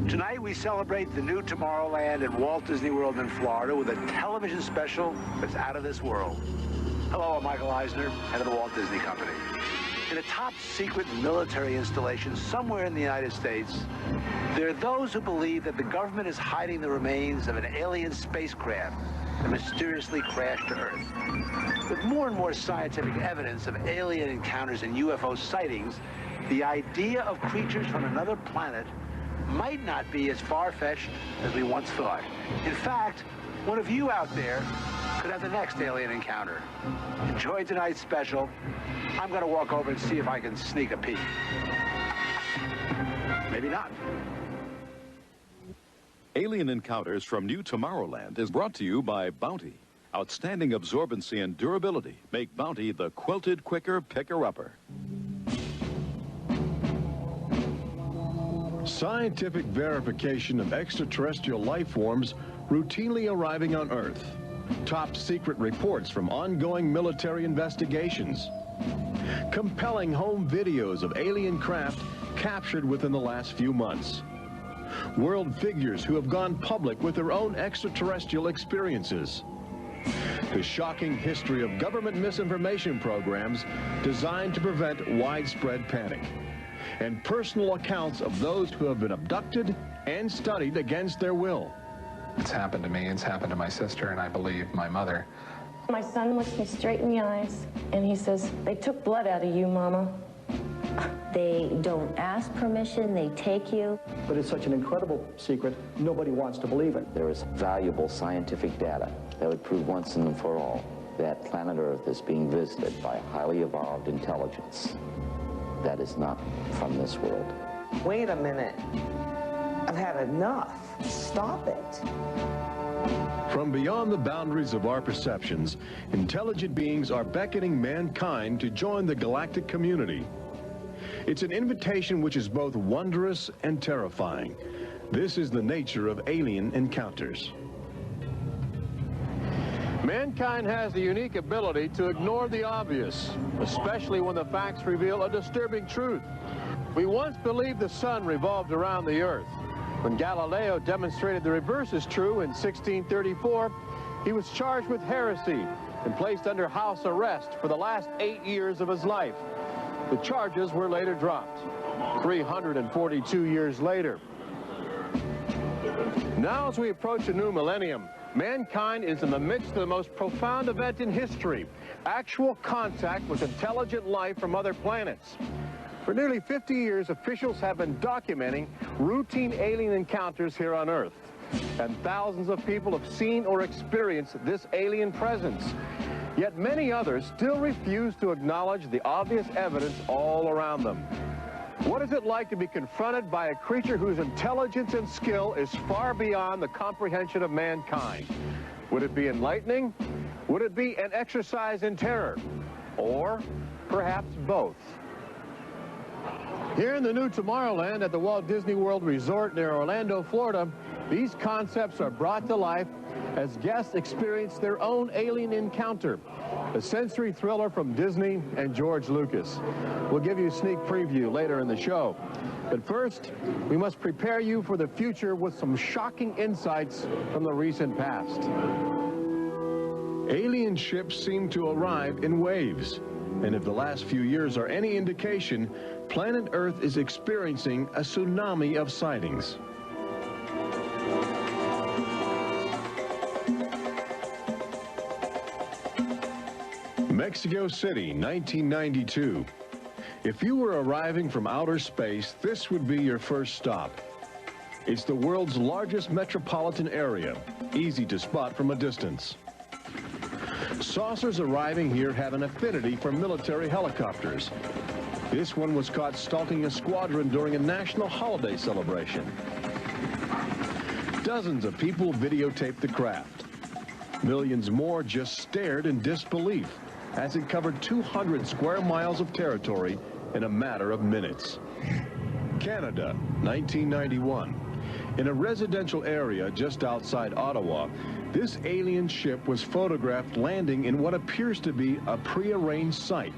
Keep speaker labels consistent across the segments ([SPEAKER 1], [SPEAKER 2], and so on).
[SPEAKER 1] Tonight we celebrate the new Tomorrowland at Walt Disney World in Florida with a television special that's out of this world. Hello, I'm Michael Eisner, head of the Walt Disney Company. In a top-secret military installation somewhere in the United States, there are those who believe that the government is hiding the remains of an alien spacecraft that mysteriously crashed to Earth. With more and more scientific evidence of alien encounters and UFO sightings, the idea of creatures from another planet might not be as far-fetched as we once thought. In fact, one of you out there could have the next alien encounter. Enjoy tonight's special. I'm going to walk over and see if I can sneak a peek. Maybe not.
[SPEAKER 2] Alien Encounters from New Tomorrowland is brought to you by Bounty. Outstanding absorbency and durability make Bounty the quilted quicker picker-upper.
[SPEAKER 3] Scientific verification of extraterrestrial life forms routinely arriving on Earth. Top secret reports from ongoing military investigations. Compelling home videos of alien craft captured within the last few months. World figures who have gone public with their own extraterrestrial experiences. The shocking history of government misinformation programs designed to prevent widespread panic. And personal accounts of those who have been abducted and studied against their will.
[SPEAKER 4] It's happened to me, it's happened to my sister, and I believe my mother.
[SPEAKER 5] My son looks me straight in the eyes, and he says, "They took blood out of you, Mama."
[SPEAKER 6] They don't ask permission, they take you.
[SPEAKER 7] But it's such an incredible secret, nobody wants to believe it.
[SPEAKER 8] There is valuable scientific data that would prove once and for all that planet Earth is being visited by highly evolved intelligence that is not from this world.
[SPEAKER 9] Wait a minute. I've had enough. Stop it.
[SPEAKER 3] From beyond the boundaries of our perceptions, intelligent beings are beckoning mankind to join the galactic community. It's an invitation which is both wondrous and terrifying. This is the nature of alien encounters.
[SPEAKER 10] Mankind has the unique ability to ignore the obvious, especially when the facts reveal a disturbing truth. We once believed the sun revolved around the earth. When Galileo demonstrated the reverse is true in 1634, he was charged with heresy and placed under house arrest for the last 8 years of his life. The charges were later dropped, 342 years later. Now, as we approach a new millennium, mankind is in the midst of the most profound event in history, actual contact with intelligent life from other planets. For nearly 50 years, officials have been documenting routine alien encounters here on Earth. And thousands of people have seen or experienced this alien presence. Yet many others still refuse to acknowledge the obvious evidence all around them. What is it like to be confronted by a creature whose intelligence and skill is far beyond the comprehension of mankind? Would it be enlightening? Would it be an exercise in terror? Or perhaps both? Here in the new Tomorrowland at the Walt Disney World Resort near Orlando, Florida, these concepts are brought to life as guests experience their own alien encounter, a sensory thriller from Disney and George Lucas. We'll give you a sneak preview later in the show. But first, we must prepare you for the future with some shocking insights from the recent past.
[SPEAKER 3] Alien ships seem to arrive in waves. And if the last few years are any indication, planet Earth is experiencing a tsunami of sightings. Mexico City, 1992. If you were arriving from outer space, this would be your first stop. It's the world's largest metropolitan area, easy to spot from a distance. Saucers arriving here have an affinity for military helicopters. This one was caught stalking a squadron during a national holiday celebration. Dozens of people videotaped the craft. Millions more just stared in disbelief as it covered 200 square miles of territory in a matter of minutes. Canada, 1991. In a residential area just outside Ottawa, this alien ship was photographed landing in what appears to be a prearranged site.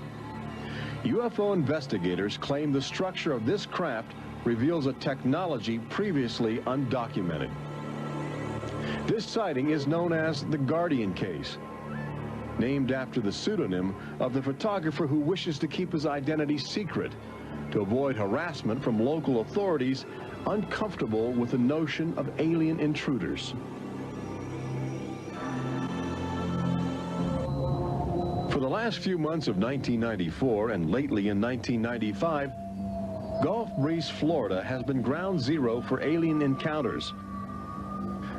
[SPEAKER 3] UFO investigators claim the structure of this craft reveals a technology previously undocumented. This sighting is known as the Guardian case, named after the pseudonym of the photographer who wishes to keep his identity secret to avoid harassment from local authorities uncomfortable with the notion of alien intruders. For the last few months of 1994 and lately in 1995, Gulf Breeze, Florida has been ground zero for alien encounters.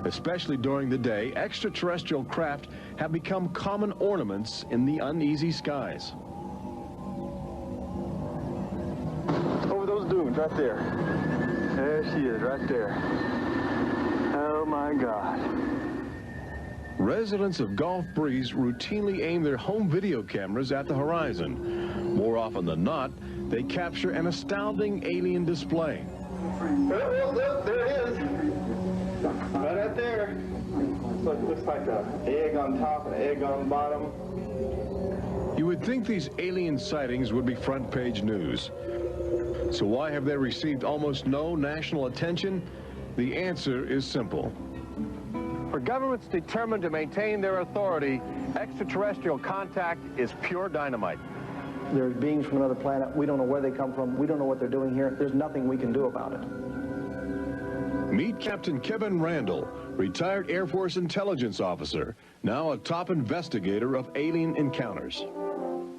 [SPEAKER 3] Especially during the day, extraterrestrial craft have become common ornaments in the uneasy skies.
[SPEAKER 11] Over those dunes right there. There she is, right there. Oh my God.
[SPEAKER 3] Residents of Gulf Breeze routinely aim their home video cameras at the horizon. More often than not, they capture an astounding alien display.
[SPEAKER 11] Oh, there it is. Right out there. Looks like an egg on top and an egg on the bottom.
[SPEAKER 3] You would think these alien sightings would be front page news. So why have they received almost no national attention? The answer is simple.
[SPEAKER 10] For governments determined to maintain their authority, extraterrestrial contact is pure dynamite.
[SPEAKER 7] There's beings from another planet. We don't know where they come from. We don't know what they're doing here. There's nothing we can do about it.
[SPEAKER 3] Meet Captain Kevin Randall, retired Air Force intelligence officer, now a top investigator of alien encounters.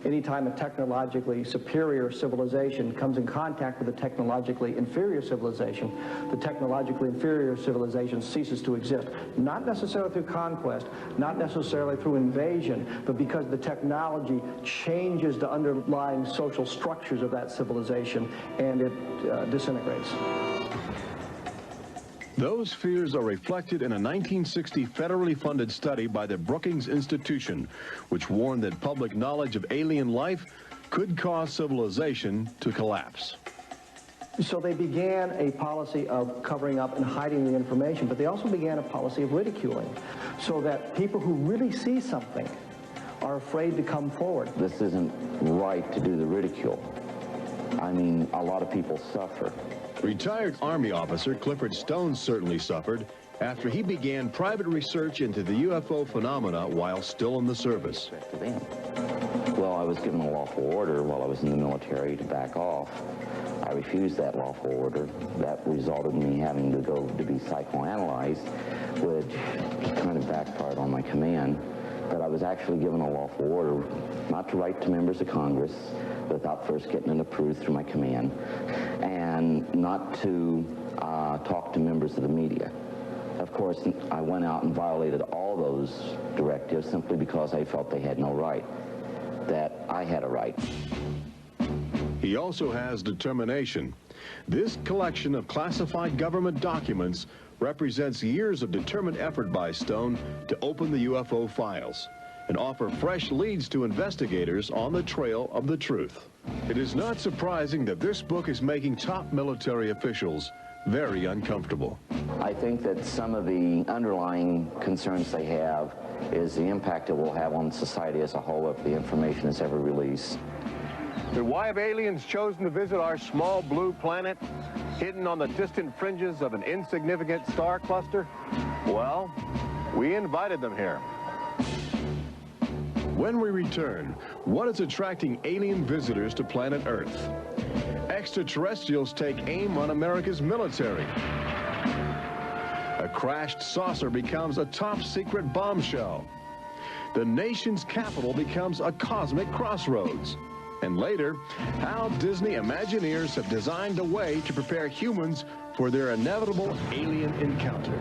[SPEAKER 7] Anytime a technologically superior civilization comes in contact with a technologically inferior civilization, the technologically inferior civilization ceases to exist. Not necessarily through conquest, not necessarily through invasion, but because the technology changes the underlying social structures of that civilization and it disintegrates.
[SPEAKER 3] Those fears are reflected in a 1960 federally funded study by the Brookings Institution, which warned that public knowledge of alien life could cause civilization to collapse.
[SPEAKER 7] So they began a policy of covering up and hiding the information, but they also began a policy of ridiculing, so that people who really see something are afraid to come forward.
[SPEAKER 8] This isn't right to do the ridicule. I mean, a lot of people suffer.
[SPEAKER 3] Retired Army officer Clifford Stone certainly suffered after he began private research into the UFO phenomena while still in the service.
[SPEAKER 8] Well, I was given a lawful order while I was in the military to back off. I refused that lawful order. That resulted in me having to go to be psychoanalyzed, which kind of backfired on my command. But I was actually given a lawful order not to write to members of Congress without first getting it approved through my command, and not to talk to members of the media. Of course, I went out and violated all those directives simply because I felt they had no right, that I had a right.
[SPEAKER 3] He also has determination. This collection of classified government documents represents years of determined effort by Stone to open the UFO files and offer fresh leads to investigators on the trail of the truth. It is not surprising that this book is making top military officials very uncomfortable.
[SPEAKER 8] I think that some of the underlying concerns they have is the impact it will have on society as a whole if the information is ever released.
[SPEAKER 10] But why have aliens chosen to visit our small blue planet, hidden on the distant fringes of an insignificant star cluster? Well, we invited them here.
[SPEAKER 3] When we return, what is attracting alien visitors to planet Earth? Extraterrestrials take aim on America's military. A crashed saucer becomes a top-secret bombshell. The nation's capital becomes a cosmic crossroads. And later, how Disney Imagineers have designed a way to prepare humans for their inevitable alien encounter.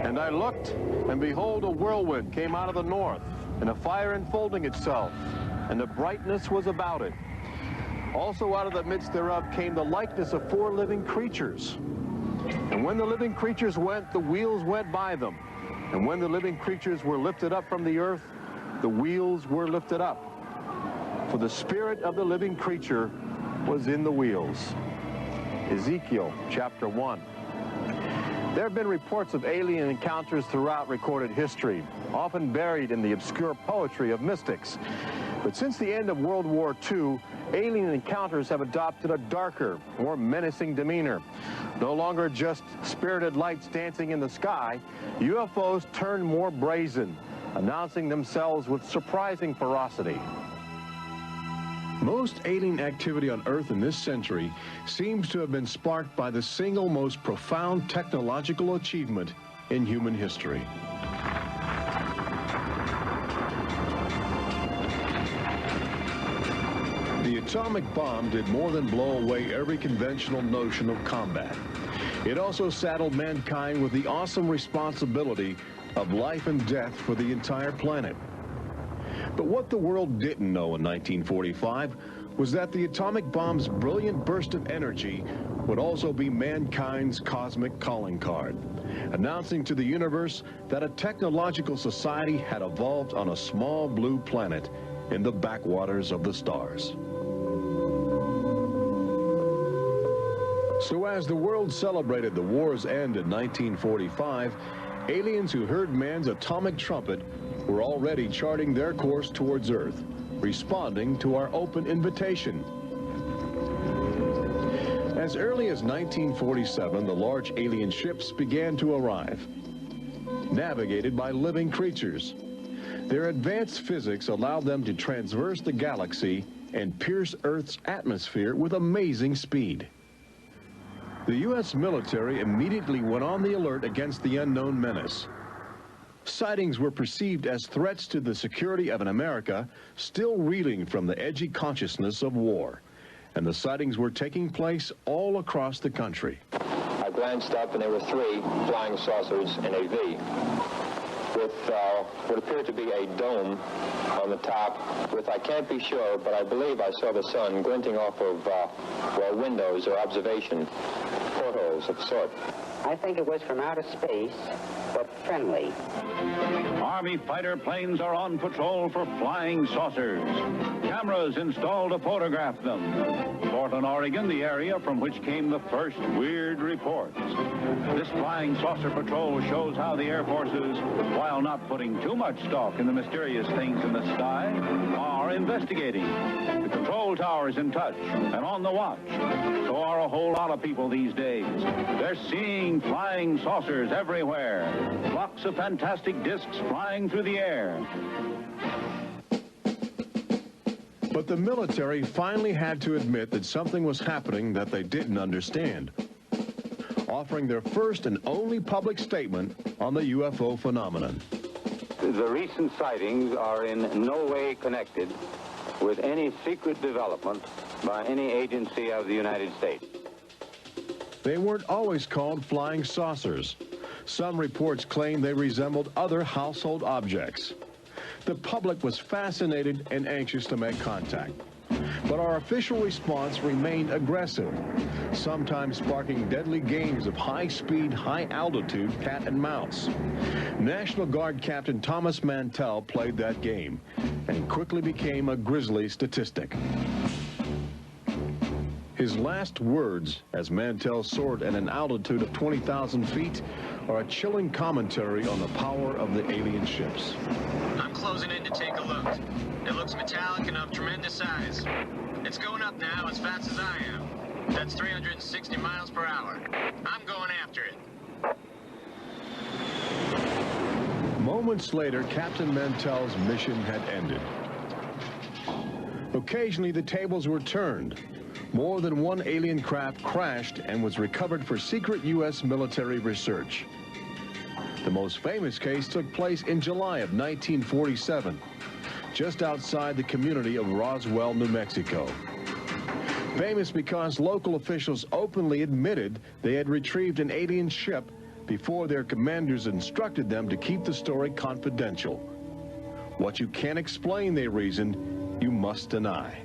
[SPEAKER 10] And I looked, and behold, a whirlwind came out of the north, and a fire enfolding itself, and the brightness was about it. Also out of the midst thereof came the likeness of 4 living creatures. And when the living creatures went, the wheels went by them. And when the living creatures were lifted up from the earth, the wheels were lifted up. For the spirit of the living creature was in the wheels. Ezekiel chapter 1. There have been reports of alien encounters throughout recorded history, often buried in the obscure poetry of mystics. But since the end of World War II, alien encounters have adopted a darker, more menacing demeanor. No longer just spirited lights dancing in the sky, UFOs turn more brazen, announcing themselves with surprising ferocity.
[SPEAKER 3] Most alien activity on Earth in this century seems to have been sparked by the single most profound technological achievement in human history. The atomic bomb did more than blow away every conventional notion of combat. It also saddled mankind with the awesome responsibility of life and death for the entire planet. But what the world didn't know in 1945 was that the atomic bomb's brilliant burst of energy would also be mankind's cosmic calling card, announcing to the universe that a technological society had evolved on a small blue planet in the backwaters of the stars. So as the world celebrated the war's end in 1945, aliens who heard man's atomic trumpet were already charting their course towards Earth, responding to our open invitation. As early as 1947, the large alien ships began to arrive, navigated by living creatures. Their advanced physics allowed them to traverse the galaxy and pierce Earth's atmosphere with amazing speed. The U.S. military immediately went on the alert against the unknown menace. Sightings were perceived as threats to the security of an America still reeling from the edgy consciousness of war. And the sightings were taking place all across the country.
[SPEAKER 12] I glanced up and there were 3 flying saucers in a V with what appeared to be a dome on the top with, I can't be sure, but I believe I saw the sun glinting off of, well, windows or observation portholes of sort.
[SPEAKER 13] I think it was from outer space, but friendly.
[SPEAKER 14] Army fighter planes are on patrol for flying saucers. Cameras installed to photograph them. Portland, Oregon, the area from which came the first weird reports. This flying saucer patrol shows how the Air Forces, while not putting too much stock in the mysterious things in the sky, are investigating. The control tower is in touch and on the watch. So are a whole lot of people these days. They're seeing flying saucers everywhere. Flocks of fantastic discs flying through the air.
[SPEAKER 3] But the military finally had to admit that something was happening that they didn't understand, offering their first and only public statement on the UFO phenomenon.
[SPEAKER 15] The recent sightings are in no way connected with any secret development by any agency of the United States.
[SPEAKER 3] They weren't always called flying saucers. Some reports claim they resembled other household objects. The public was fascinated and anxious to make contact. But our official response remained aggressive, sometimes sparking deadly games of high-speed, high-altitude cat and mouse. National Guard Captain Thomas Mantell played that game and quickly became a grisly statistic. His last words, as Mantell soared at an altitude of 20,000 feet, are a chilling commentary on the power of the alien ships.
[SPEAKER 16] I'm closing in to take a look. It looks metallic and of tremendous size. It's going up now as fast as I am. That's 360 miles per hour. I'm going after it.
[SPEAKER 3] Moments later, Captain Mantell's mission had ended. Occasionally, the tables were turned. More than one alien craft crashed and was recovered for secret U.S. military research. The most famous case took place in July of 1947, just outside the community of Roswell, New Mexico. Famous because local officials openly admitted they had retrieved an alien ship before their commanders instructed them to keep the story confidential. What you can't explain, they reasoned, you must deny.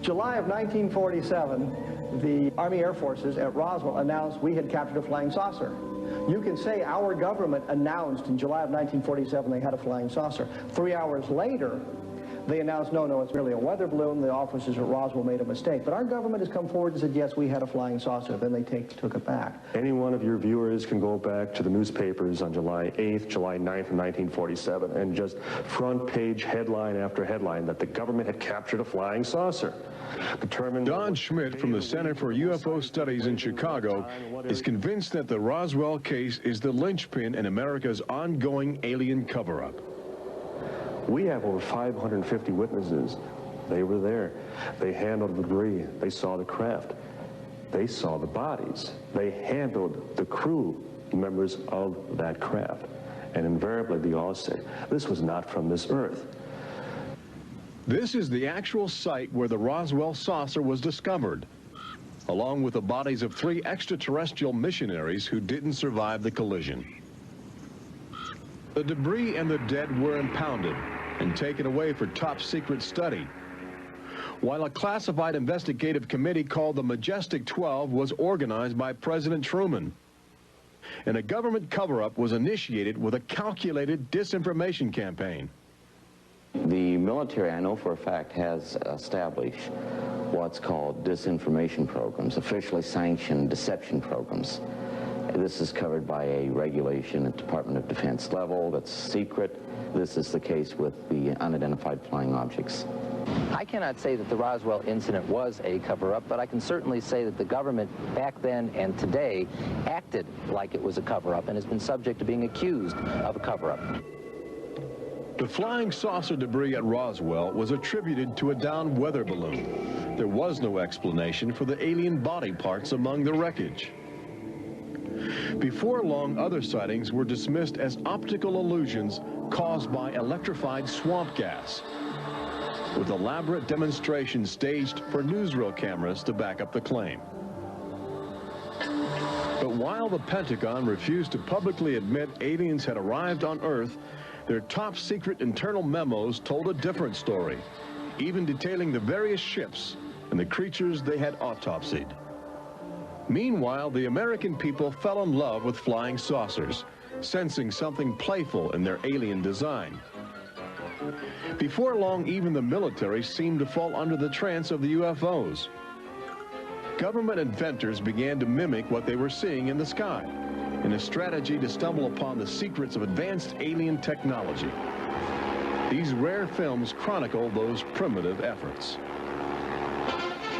[SPEAKER 7] July of 1947, the Army Air Forces at Roswell announced we had captured a flying saucer. You can say our government announced in July of 1947 they had a flying saucer. 3 hours later, they announced, no, it's merely a weather balloon. The officers at Roswell made a mistake. But our government has come forward and said, yes, we had a flying saucer. Then they took it back.
[SPEAKER 17] Any one of your viewers can go back to the newspapers on July 8th, July 9th of 1947, and just front page headline after headline that the government had captured a flying saucer.
[SPEAKER 3] Don Schmidt from the Center for UFO Studies in Chicago is convinced that the Roswell case is the linchpin in America's ongoing alien cover-up.
[SPEAKER 17] We have over 550 witnesses. They were there. They handled the debris. They saw the craft. They saw the bodies. They handled the crew members of that craft. And invariably, they all said, this was not from this earth.
[SPEAKER 3] This is the actual site where the Roswell saucer was discovered, along with the bodies of 3 extraterrestrial missionaries who didn't survive the collision. The debris and the dead were impounded and taken away for top-secret study, while a classified investigative committee called the Majestic 12 was organized by President Truman. And a government cover-up was initiated with a calculated disinformation campaign.
[SPEAKER 8] The military, I know for a fact, has established what's called disinformation programs, officially sanctioned deception programs. This is covered by a regulation at Department of Defense level that's secret. This is the case with the unidentified flying objects.
[SPEAKER 18] I cannot say that the Roswell incident was a cover-up, but I can certainly say that the government back then and today acted like it was a cover-up and has been subject to being accused of a cover-up.
[SPEAKER 3] The flying saucer debris at Roswell was attributed to a downed weather balloon. There was no explanation for the alien body parts among the wreckage. Before long, other sightings were dismissed as optical illusions caused by electrified swamp gas, with elaborate demonstrations staged for newsreel cameras to back up the claim. But while the Pentagon refused to publicly admit aliens had arrived on Earth, their top-secret internal memos told a different story, even detailing the various ships and the creatures they had autopsied. Meanwhile, the American people fell in love with flying saucers, sensing something playful in their alien design. Before long, even the military seemed to fall under the trance of the UFOs. Government inventors began to mimic what they were seeing in the sky, in a strategy to stumble upon the secrets of advanced alien technology. These rare films chronicle those primitive efforts.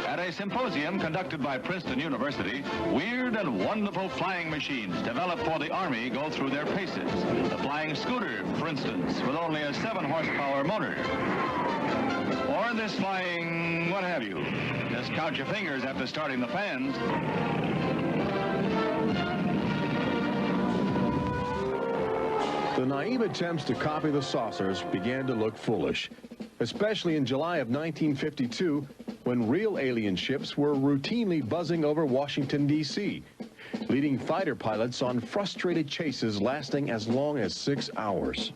[SPEAKER 14] At a symposium conducted by Princeton University, weird and wonderful flying machines developed for the Army go through their paces. The flying scooter, for instance, with only a 7-horsepower motor. Or this flying what have you. Just count your fingers after starting the fans.
[SPEAKER 3] The naive attempts to copy the saucers began to look foolish, especially in July of 1952, when real alien ships were routinely buzzing over Washington, D.C., leading fighter pilots on frustrated chases lasting as long as 6 hours.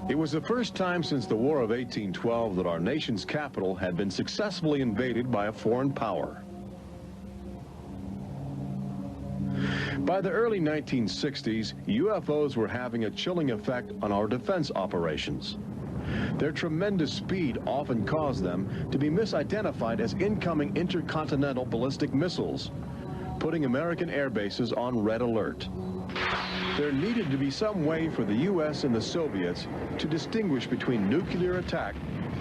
[SPEAKER 3] It was the first time since the War of 1812 that our nation's capital had been successfully invaded by a foreign power. By the early 1960s, UFOs were having a chilling effect on our defense operations. Their tremendous speed often caused them to be misidentified as incoming intercontinental ballistic missiles, putting American air bases on red alert. There needed to be some way for the U.S. and the Soviets to distinguish between nuclear attack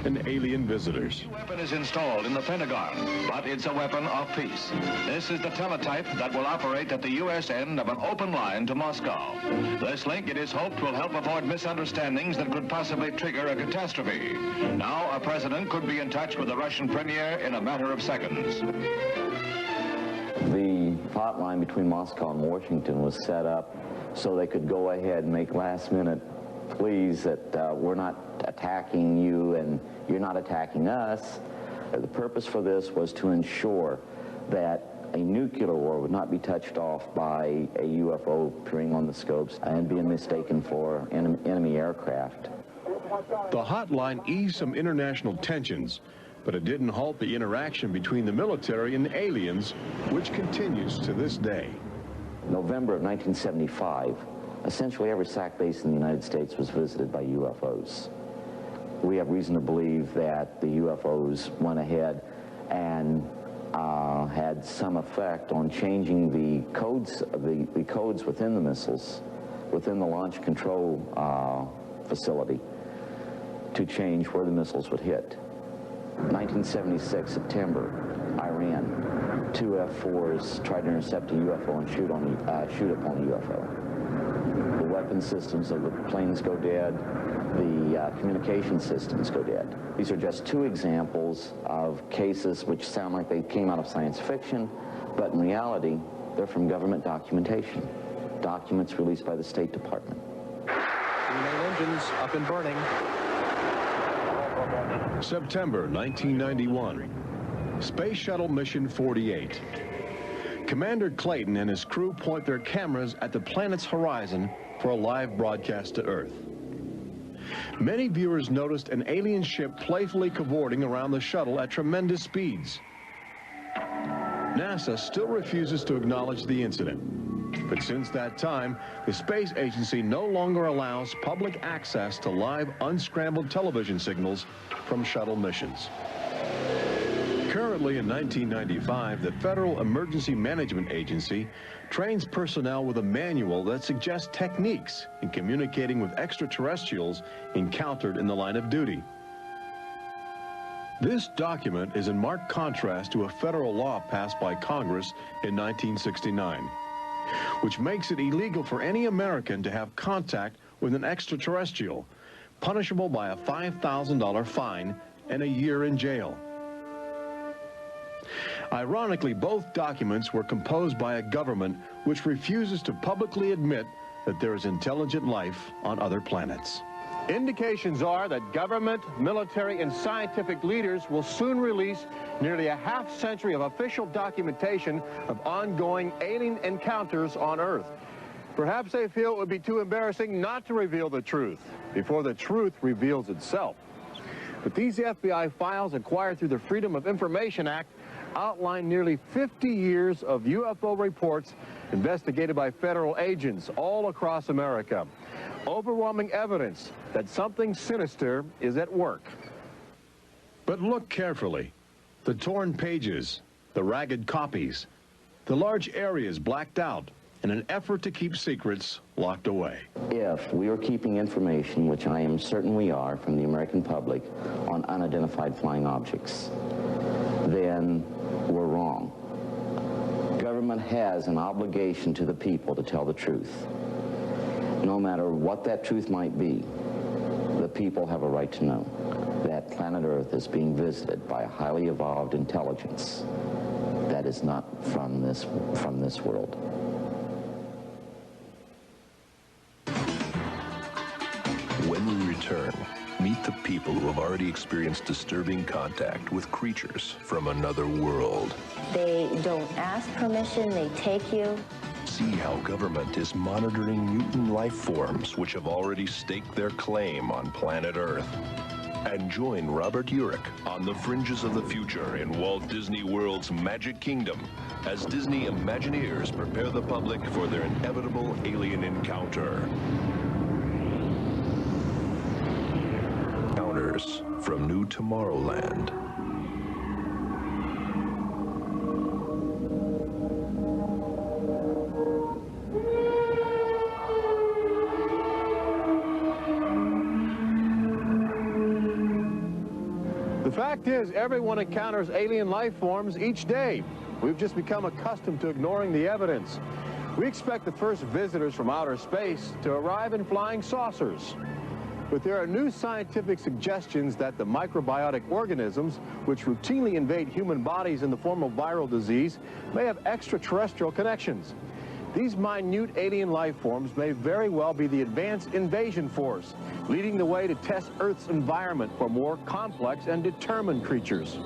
[SPEAKER 3] and alien visitors.
[SPEAKER 14] The weapon is installed in the Pentagon, but it's a weapon of peace. This is the teletype that will operate at the U.S. end of an open line to Moscow. This link, it is hoped, will help avoid misunderstandings that could possibly trigger a catastrophe. Now, a president could be in touch with the Russian premier in a matter of seconds.
[SPEAKER 8] The plot line between Moscow and Washington was set up so they could go ahead and make last-minute pleas that we're not attacking you and you're not attacking us. The purpose for this was to ensure that a nuclear war would not be touched off by a UFO appearing on the scopes and being mistaken for enemy aircraft.
[SPEAKER 3] The hotline eased some international tensions, but it didn't halt the interaction between the military and the aliens, which continues to this day.
[SPEAKER 8] November of 1975, essentially every SAC base in the United States was visited by UFOs. We have reason to believe that the UFOs went ahead and had some effect on changing the codes within the missiles, within the launch control facility, to change where the missiles would hit. 1976, September, Iran, 2 F-4s tried to intercept a UFO and shoot upon a UFO. The weapon systems of the planes go dead. The communication systems go dead. These are just 2 examples of cases which sound like they came out of science fiction, but in reality, they're from government documentation. Documents released by the State Department.
[SPEAKER 10] Main engines up and burning.
[SPEAKER 3] September 1991. Space Shuttle Mission 48. Commander Clayton and his crew point their cameras at the planet's horizon for a live broadcast to Earth. Many viewers noticed an alien ship playfully cavorting around the shuttle at tremendous speeds. NASA still refuses to acknowledge the incident. But since that time, the space agency no longer allows public access to live unscrambled television signals from shuttle missions. Currently in 1995, the Federal Emergency Management Agency trains personnel with a manual that suggests techniques in communicating with extraterrestrials encountered in the line of duty. This document is in marked contrast to a federal law passed by Congress in 1969, which makes it illegal for any American to have contact with an extraterrestrial, punishable by a $5,000 fine and a year in jail. Ironically, both documents were composed by a government which refuses to publicly admit that there is intelligent life on other planets.
[SPEAKER 10] Indications are that government, military, and scientific leaders will soon release nearly a half-century of official documentation of ongoing alien encounters on Earth. Perhaps they feel it would be too embarrassing not to reveal the truth before the truth reveals itself. But these FBI files acquired through the Freedom of Information Act outline nearly 50 years of UFO reports investigated by federal agents all across America. Overwhelming evidence that something sinister is at work.
[SPEAKER 3] But look carefully. The torn pages, the ragged copies, the large areas blacked out in an effort to keep secrets locked away.
[SPEAKER 8] If we are keeping information, which I am certain we are, from the American public on unidentified flying objects, then we're wrong. Government has an obligation to the people to tell the truth. No matter what that truth might be, the people have a right to know that planet Earth is being visited by a highly evolved intelligence that is not from this world.
[SPEAKER 19] When we return, meet the people who have already experienced disturbing contact with creatures from another world.
[SPEAKER 6] They don't ask permission, they take you.
[SPEAKER 19] See how government is monitoring mutant life forms which have already staked their claim on planet Earth. And join Robert Urich on the fringes of the future in Walt Disney World's Magic Kingdom as Disney Imagineers prepare the public for their inevitable alien encounter. Encounters from New Tomorrowland.
[SPEAKER 10] The fact is, everyone encounters alien life forms each day. We've just become accustomed to ignoring the evidence. We expect the first visitors from outer space to arrive in flying saucers. But there are new scientific suggestions that the microbiotic organisms, which routinely invade human bodies in the form of viral disease, may have extraterrestrial connections. These minute alien life forms may very well be the advanced invasion force, leading the way to test Earth's environment for more complex and determined creatures.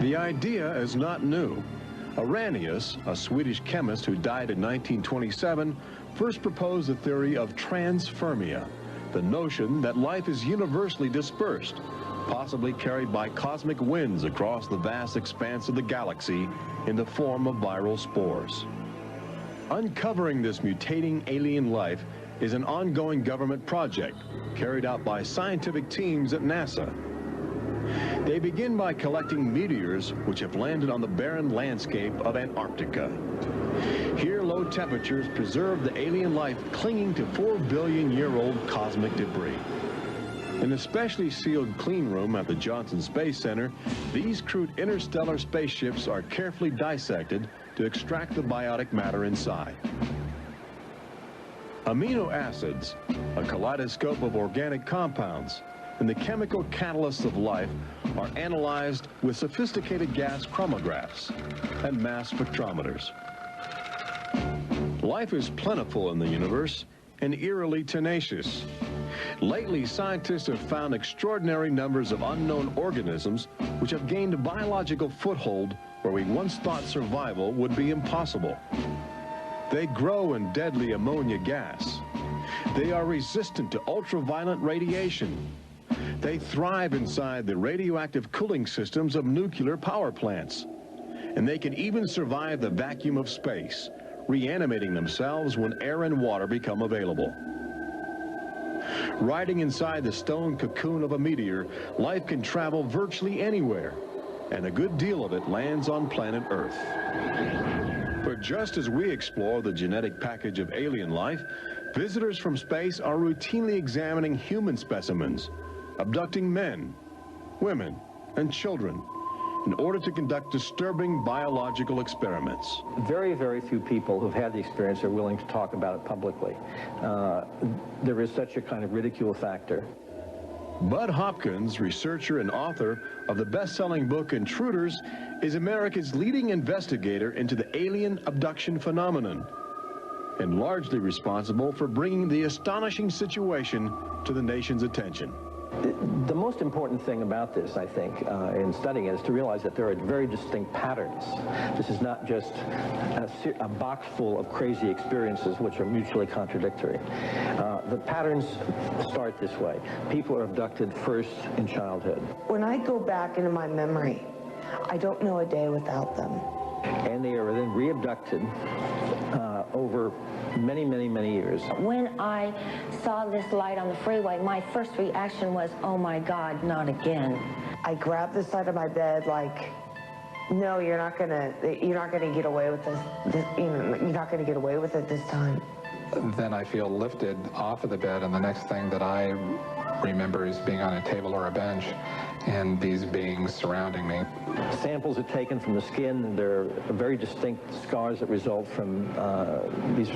[SPEAKER 3] The idea is not new. Arrhenius, a Swedish chemist who died in 1927, first proposed the theory of transfermia, the notion that life is universally dispersed, possibly carried by cosmic winds across the vast expanse of the galaxy in the form of viral spores. Uncovering this mutating alien life is an ongoing government project carried out by scientific teams at NASA. They begin by collecting meteors which have landed on the barren landscape of Antarctica. Here, low temperatures preserve the alien life clinging to 4 billion-year-old cosmic debris. In a specially sealed clean room at the Johnson Space Center, these crude interstellar spaceships are carefully dissected to extract the biotic matter inside. Amino acids, a kaleidoscope of organic compounds, and the chemical catalysts of life are analyzed with sophisticated gas chromatographs and mass spectrometers. Life is plentiful in the universe and eerily tenacious. Lately, scientists have found extraordinary numbers of unknown organisms which have gained a biological foothold where we once thought survival would be impossible. They grow in deadly ammonia gas. They are resistant to ultraviolet radiation. They thrive inside the radioactive cooling systems of nuclear power plants. And they can even survive the vacuum of space, reanimating themselves when air and water become available. Riding inside the stone cocoon of a meteor, life can travel virtually anywhere, and a good deal of it lands on planet Earth. But just as we explore the genetic package of alien life, visitors from space are routinely examining human specimens, abducting men, women, and children in order to conduct disturbing biological experiments.
[SPEAKER 7] Very, very few people who've had the experience are willing to talk about it publicly. There is such a kind of ridicule factor.
[SPEAKER 3] Bud Hopkins, researcher and author of the best-selling book Intruders, is America's leading investigator into the alien abduction phenomenon, and largely responsible for bringing the astonishing situation to the nation's attention.
[SPEAKER 7] The most important thing about this, I think, in studying it, is to realize that there are very distinct patterns. This is not just a box full of crazy experiences which are mutually contradictory. The patterns start this way. People are abducted first in childhood.
[SPEAKER 9] When I go back into my memory, I don't know a day without them.
[SPEAKER 7] And they are then re-abducted over many, many, many years.
[SPEAKER 6] When I saw this light on the freeway, my first reaction was, oh my God, not again.
[SPEAKER 9] I grabbed the side of my bed like, no, you're not gonna get away with this. You're not gonna get away with it this time.
[SPEAKER 4] Then I feel lifted off of the bed, and the next thing that I remember is being on a table or a bench and these beings surrounding me.
[SPEAKER 7] Samples are taken from the skin, and there are very distinct scars that result from these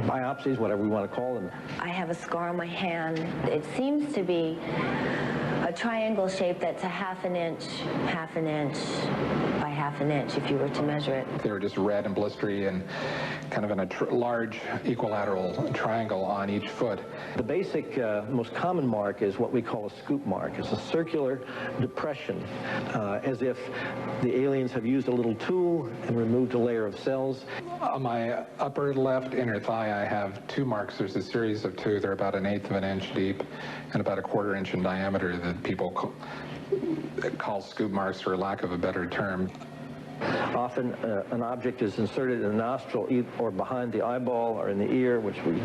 [SPEAKER 7] biopsies, whatever we want to call them.
[SPEAKER 6] I have a scar on my hand. It seems to be a triangle shape that's a half an inch by half an inch if you were to measure it.
[SPEAKER 4] They were just red and blistery and kind of in a large equilateral triangle on each foot.
[SPEAKER 7] The basic, most common mark is what we call a scoop mark. It's a circular depression, as if the aliens have used a little tool and removed a layer of cells.
[SPEAKER 4] On my upper left inner thigh, I have two marks. There's a series of two. They're about 1/8 of an inch deep and about 1/4 inch in diameter that people call scoop marks, for lack of a better term.
[SPEAKER 7] Often an object is inserted in the nostril or behind the eyeball or in the ear, which we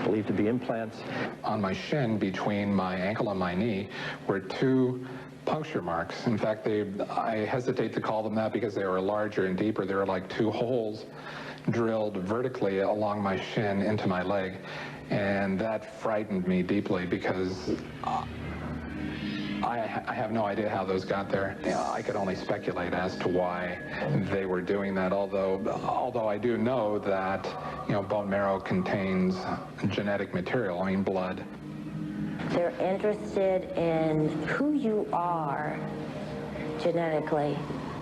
[SPEAKER 7] believe to be implants.
[SPEAKER 4] On my shin, between my ankle and my knee, were two puncture marks. In fact, I hesitate to call them that because they were larger and deeper. They were like two holes drilled vertically along my shin into my leg. And that frightened me deeply because I have no idea how those got there. I could only speculate as to why they were doing that, although I do know that, bone marrow contains genetic material, blood.
[SPEAKER 6] They're interested in who you are genetically.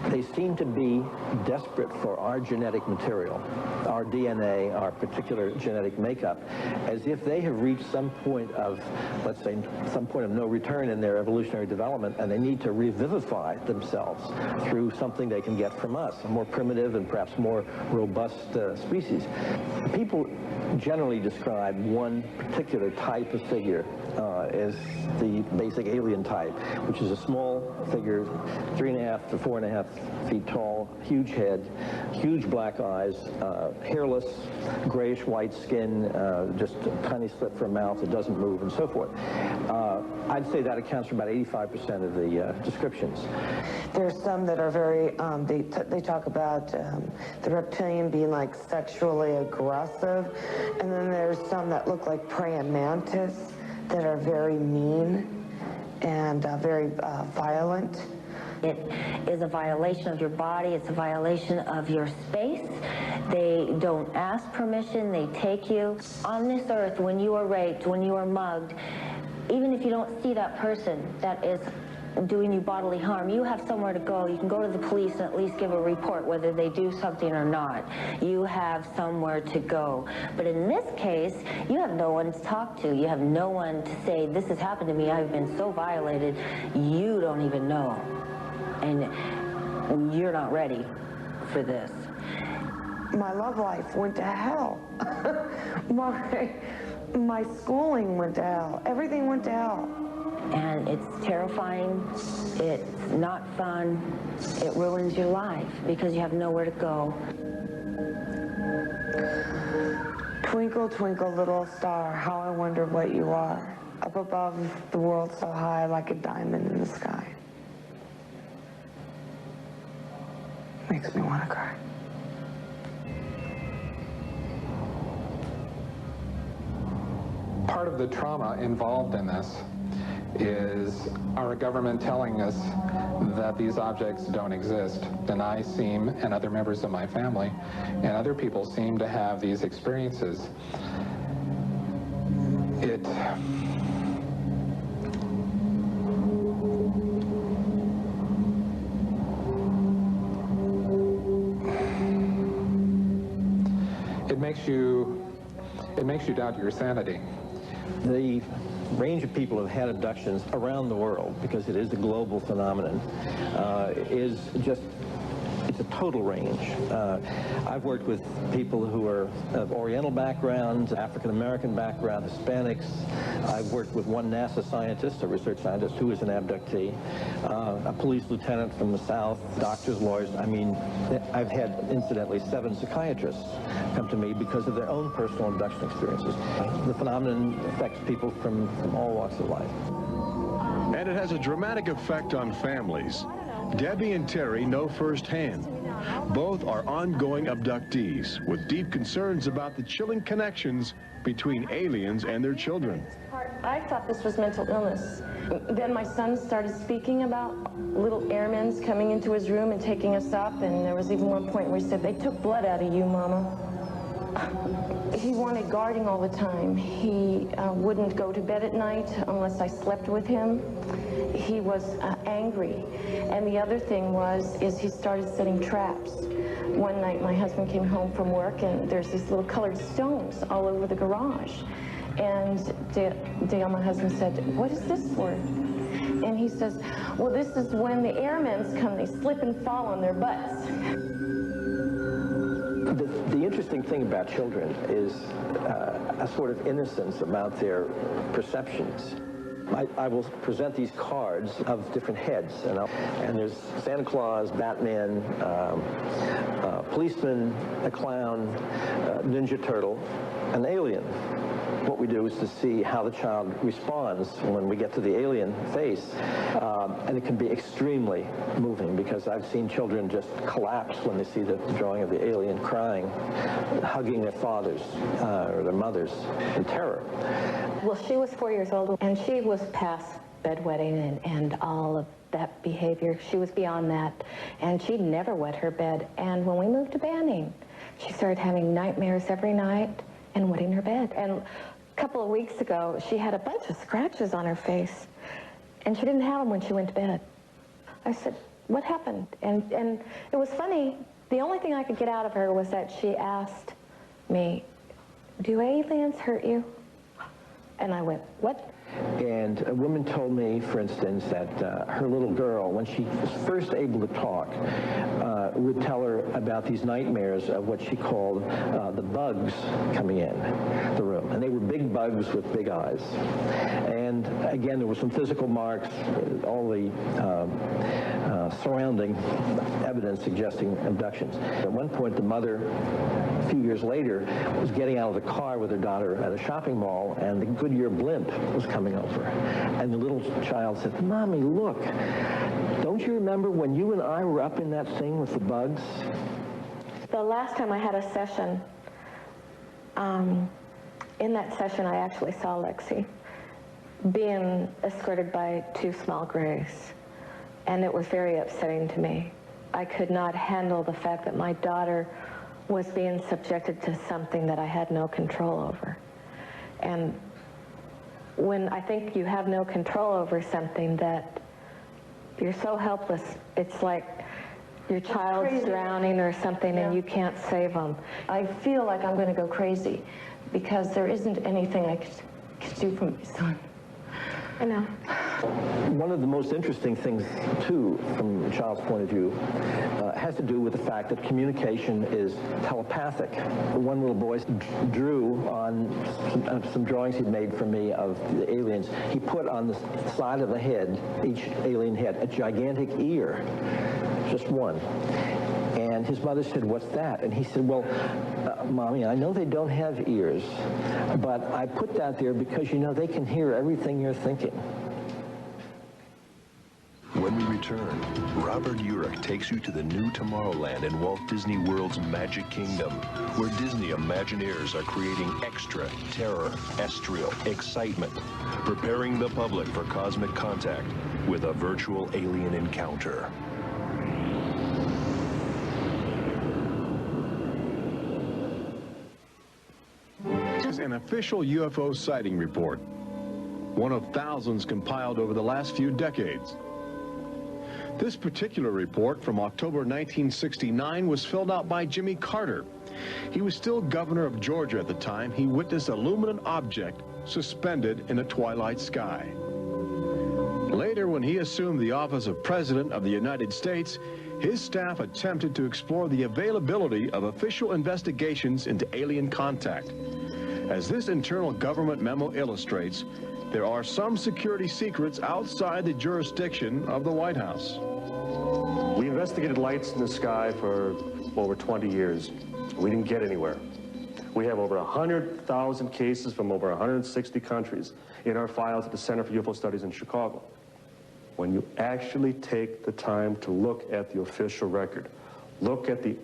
[SPEAKER 7] They seem to be desperate for our genetic material, our DNA, our particular genetic makeup, as if they have reached some point of, let's say, some point of no return in their evolutionary development, and they need to revivify themselves through something they can get from us, a more primitive and perhaps more robust species. People generally describe one particular type of figure as the basic alien type, which is a small figure, 3.5 to 4.5 feet tall, huge head, huge black eyes, hairless, grayish-white skin, just a tiny slit for a mouth that doesn't move, and so forth. I'd say that accounts for about 85% of the descriptions.
[SPEAKER 9] There's some that are very, they talk about the reptilian being like sexually aggressive, and then there's some that look like praying mantis that are very mean and very violent.
[SPEAKER 6] It is a violation of your body. It's a violation of your space. They don't ask permission. They take you. On this earth, when you are raped, when you are mugged, even if you don't see that person that is doing you bodily harm, you have somewhere to go. You can go to the police and at least give a report whether they do something or not. You have somewhere to go. But in this case, you have no one to talk to. You have no one to say, this has happened to me. I've been so violated. You don't even know. And you're not ready for this.
[SPEAKER 9] My love life went to hell. My schooling went to hell. Everything went to hell.
[SPEAKER 6] And it's terrifying, it's not fun, it ruins your life because you have nowhere to go.
[SPEAKER 9] Twinkle, twinkle, little star, how I wonder what you are. Up above the world so high like a diamond in the sky. Makes me want to cry.
[SPEAKER 4] Part of the trauma involved in this is our government telling us that these objects don't exist. And I seem, and other members of my family, and other people seem to have these experiences. It makes you doubt your sanity.
[SPEAKER 7] The range of people who have had abductions around the world, because it is a global phenomenon, is just, it's a total range. I've worked with people who are of Oriental backgrounds, African-American background, Hispanics. I've worked with one NASA scientist, a research scientist, who is an abductee, a police lieutenant from the South, doctors, lawyers. I mean, I've had, incidentally, 7 psychiatrists come to me because of their own personal abduction experiences. The phenomenon affects people from all walks of life.
[SPEAKER 3] And it has a dramatic effect on families. Debbie and Terry know firsthand. Both are ongoing abductees with deep concerns about the chilling connections between aliens and their children.
[SPEAKER 5] I thought this was mental illness. Then my son started speaking about little airmen coming into his room and taking us up, and there was even one point where he said, "They took blood out of you, Mama." He wanted guarding all the time. He wouldn't go to bed at night unless I slept with him. He was angry. And the other thing is he started setting traps. One night my husband came home from work and there's these little colored stones all over the garage. And Dale, my husband, said, "What is this for?" And he says, "Well, this is when the airmen come, they slip and fall on their butts."
[SPEAKER 7] The interesting thing about children is a sort of innocence about their perceptions. I will present these cards of different heads, and there's Santa Claus, Batman, policeman, a clown, Ninja Turtle, an alien. What we do is to see how the child responds when we get to the alien face, and it can be extremely moving because I've seen children just collapse when they see the drawing of the alien, crying, hugging their fathers or their mothers in terror.
[SPEAKER 20] Well, she was 4 years old, and she was past bedwetting and all of that behavior. She was beyond that, and she'd never wet her bed. And when we moved to Banning, she started having nightmares every night and wetting her bed. And a couple of weeks ago, she had a bunch of scratches on her face, and she didn't have them when she went to bed. I said, what happened? And it was funny, the only thing I could get out of her was that she asked me, do aliens hurt you? And I went, what?
[SPEAKER 7] And a woman told me, for instance, that her little girl, when she was first able to talk, would tell her about these nightmares of what she called the bugs coming in the room. And they were big bugs with big eyes. And again, there were some physical marks, all the surrounding evidence suggesting abductions. At one point, the mother, a few years later, was getting out of the car with her daughter at a shopping mall, and the Goodyear blimp was coming over. And the little child said, Mommy, look, don't you remember when you and I were up in that thing with the bugs?
[SPEAKER 20] The last time I had a session, in that session I actually saw Lexi being escorted by 2 small grays. And it was very upsetting to me. I could not handle the fact that my daughter was being subjected to something that I had no control over. And when I think you have no control over something, that you're so helpless, it's like your child's drowning or something and you can't save them.
[SPEAKER 5] I feel like I'm going to go crazy because there isn't anything I could do for my son.
[SPEAKER 20] I know.
[SPEAKER 7] One of the most interesting things, too, from a child's point of view, has to do with the fact that communication is telepathic. One little boy drew on some drawings he'd made for me of the aliens. He put on the side of the head, each alien head, a gigantic ear, just one. And his mother said, what's that? And he said, well, Mommy, I know they don't have ears, but I put that there because, you know, they can hear everything you're thinking.
[SPEAKER 19] When we return, Robert Urich takes you to the new Tomorrowland in Walt Disney World's Magic Kingdom, where Disney Imagineers are creating extra terror, estrial excitement, preparing the public for cosmic contact with a virtual alien encounter.
[SPEAKER 3] An official UFO sighting report, one of thousands compiled over the last few decades. This particular report from October 1969 was filled out by Jimmy Carter. He was still governor of Georgia at the time. He witnessed a luminous object suspended in a twilight sky. Later, when he assumed the office of President of the United States, his staff attempted to explore the availability of official investigations into alien contact. As this internal government memo illustrates, there are some security secrets outside the jurisdiction of the White House.
[SPEAKER 17] We investigated lights in the sky for over 20 years. We didn't get anywhere. We have over 100,000 cases from over 160 countries in our files at the Center for UFO Studies in Chicago. When you actually take the time to look at the official record, look at the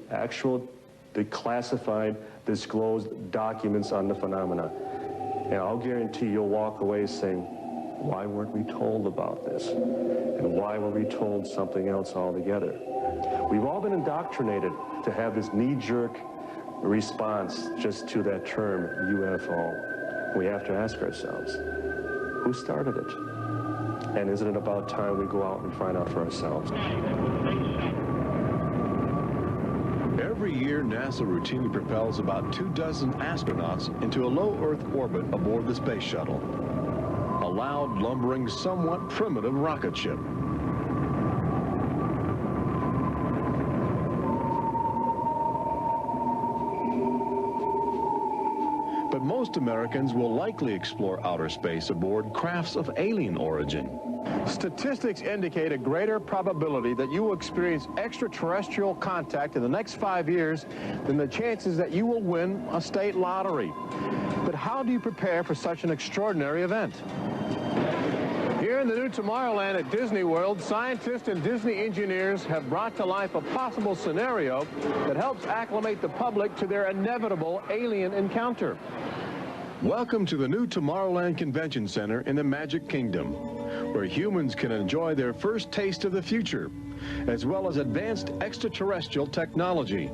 [SPEAKER 17] classified, disclosed documents on the phenomena, and I'll guarantee you'll walk away saying, why weren't we told about this? And why were we told something else altogether? We've all been indoctrinated to have this knee-jerk response just to that term, UFO. We have to ask ourselves, who started it? And isn't it about time we go out and find out for ourselves?
[SPEAKER 3] Every year, NASA routinely propels about 24 astronauts into a low Earth orbit aboard the space shuttle, a loud, lumbering, somewhat primitive rocket ship. But most Americans will likely explore outer space aboard crafts of alien origin.
[SPEAKER 10] Statistics indicate a greater probability that you will experience extraterrestrial contact in the next 5 years than the chances that you will win a state lottery. But how do you prepare for such an extraordinary event? Here in the new Tomorrowland at Disney World, scientists and Disney engineers have brought to life a possible scenario that helps acclimate the public to their inevitable alien encounter.
[SPEAKER 3] Welcome to the new Tomorrowland Convention Center in the Magic Kingdom, where humans can enjoy their first taste of the future, as well as advanced extraterrestrial technology,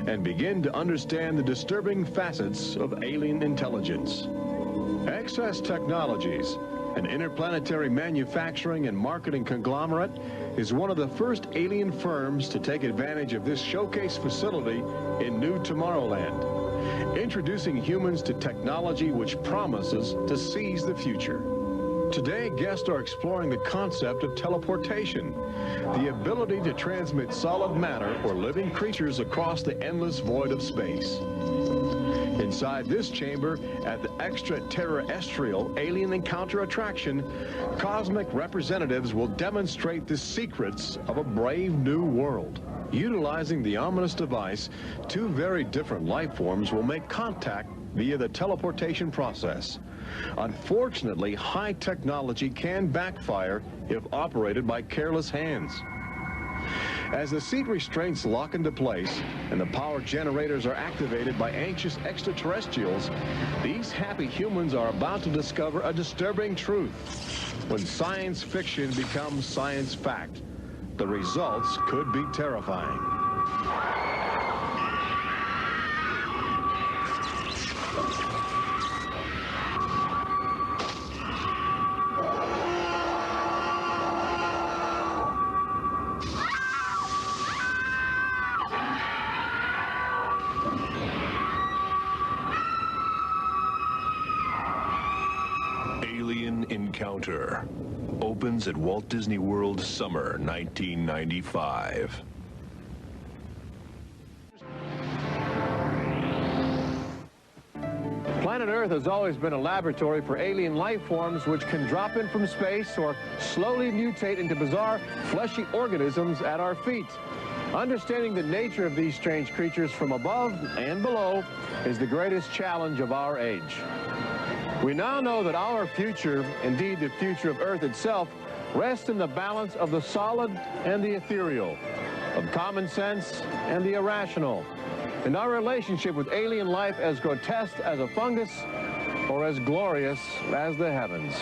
[SPEAKER 3] and begin to understand the disturbing facets of alien intelligence. Access Technologies, an interplanetary manufacturing and marketing conglomerate, is one of the first alien firms to take advantage of this showcase facility in New Tomorrowland, introducing humans to technology which promises to seize the future. Today, guests are exploring the concept of teleportation, the ability to transmit solid matter or living creatures across the endless void of space. Inside this chamber, at the extraterrestrial alien encounter attraction, cosmic representatives will demonstrate the secrets of a brave new world. Utilizing the ominous device, two very different life forms will make contact via the teleportation process. Unfortunately, high technology can backfire if operated by careless hands. As the seat restraints lock into place and the power generators are activated by anxious extraterrestrials, these happy humans are about to discover a disturbing truth. When science fiction becomes science fact, the results could be terrifying.
[SPEAKER 19] Encounter opens at Walt Disney World summer 1995.
[SPEAKER 10] Planet Earth has always been a laboratory for alien life forms which can drop in from space or slowly mutate into bizarre fleshy organisms at our feet. Understanding the nature of these strange creatures from above and below is the greatest challenge of our age. We now know that our future, indeed the future of Earth itself, rests in the balance of the solid and the ethereal, of common sense and the irrational, and our relationship with alien life as grotesque as a fungus or as glorious as the heavens.